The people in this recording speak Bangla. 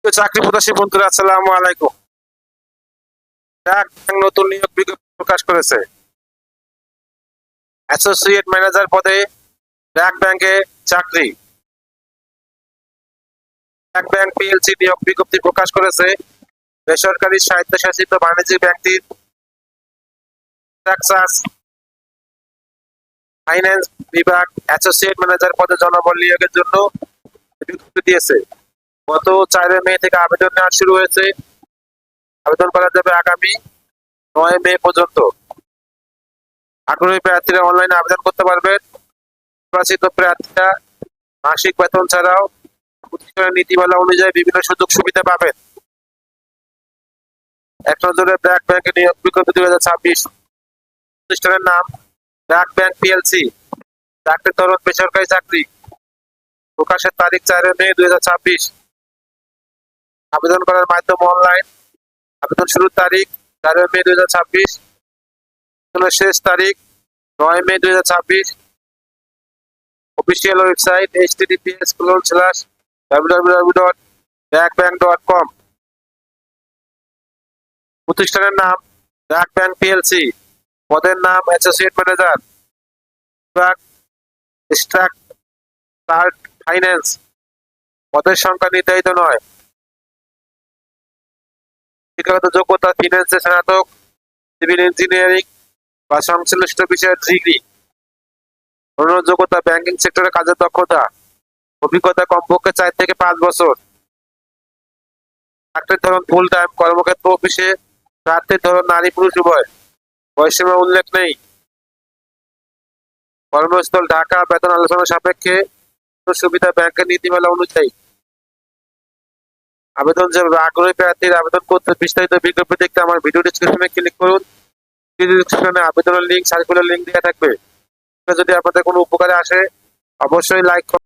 চাকরি প্রত্যাশী বন্ধুরা, আসসালামু আলাইকুম। ব্র্যাক ব্যাংক নতুন নিয়োগ বিজ্ঞপ্তি প্রকাশ করেছে। অ্যাসোসিয়েট ম্যানেজার পদে ব্র্যাক ব্যাংকে চাকরি। ব্র্যাক ব্যাংক পিএলসি নিয়োগ বিজ্ঞপ্তি প্রকাশ করেছে। বেসরকারি স্বায়ত্তশাসিত বাণিজ্যিক ব্যাংকটি টেক্সাস ফাইন্যান্স বিভাগ অ্যাসোসিয়েট ম্যানেজার পদে জনবল নিয়োগের জন্য বিজ্ঞপ্তি দিয়েছে। গত 4 মে থেকে আবেদন নেওয়া শুরু হয়েছে। আবেদন করা যাবে আগামী 9 মে পর্যন্ত। আগ্রহী প্রার্থীরা অনলাইনে আবেদন করতে পারবেন। নির্বাচিত প্রার্থীরা মাসিক বেতন ছাড়াও প্রতিষ্ঠানের নীতিমালা অনুযায়ী বিভিন্ন সুযোগ সুবিধা পাবেন। এক নজরে ব্র্যাক ব্যাংকের নিয়োগ বিজ্ঞপ্তি 2026। প্রতিষ্ঠানের নাম ব্র্যাক ব্যাংক পিএলসি। চাকরির ধরন বেসরকারি চাকরি। প্রকাশের তারিখ 4 মে 2026। আবেদন করার মাধ্যম অনলাইন। আবেদন শুরুর তারিখ 4 মে 2026। শেষ তারিখ 9 মে 2026। Official website https://www.brackbank.com। প্রতিষ্ঠানের নাম ব্র্যাক ব্যাংক পিএলসি। পদের নাম অ্যাসোসিয়েট ম্যানেজার। বিভাগ স্ট্রাকচার্ড ফাইন্যান্স। পদের সংখ্যা নির্ধারিত নয়। শিক্ষাগত যোগ্যতা ফিন্যান্সে স্নাতক, সিভিল ইঞ্জিনিয়ারিং বা সংশ্লিষ্ট বিষয়ের ডিগ্রি। অন্য যোগ্যতা ব্যাংকিং সেক্টরে কাজের দক্ষতা, অভিজ্ঞতা কমপক্ষে 4 থেকে 5 বছর। চাকরির ধরন ফুল টাইম, কর্মক্ষেত্র অফিসে। প্রার্থীর ধরন নারী পুরুষ উভয়। বয়সীমা উল্লেখ নেই। কর্মস্থল ঢাকা। বেতন আলোচনা সাপেক্ষে। সুবিধা ব্যাংকের নীতিমালা অনুযায়ী। আবেদন যেভাবে আগ্রহী প্রার্থীর আবেদন করতে বিস্তারিত বিজ্ঞপ্তি দেখতে আমার ভিডিও ডিসক্রিপশনে ক্লিক করুন। ডিসক্রিপশনে আবেদনের লিঙ্ক, সার্কুলার লিঙ্ক দেওয়া থাকবে। যদি আপনাদের কোনো উপকারে আসে অবশ্যই লাইক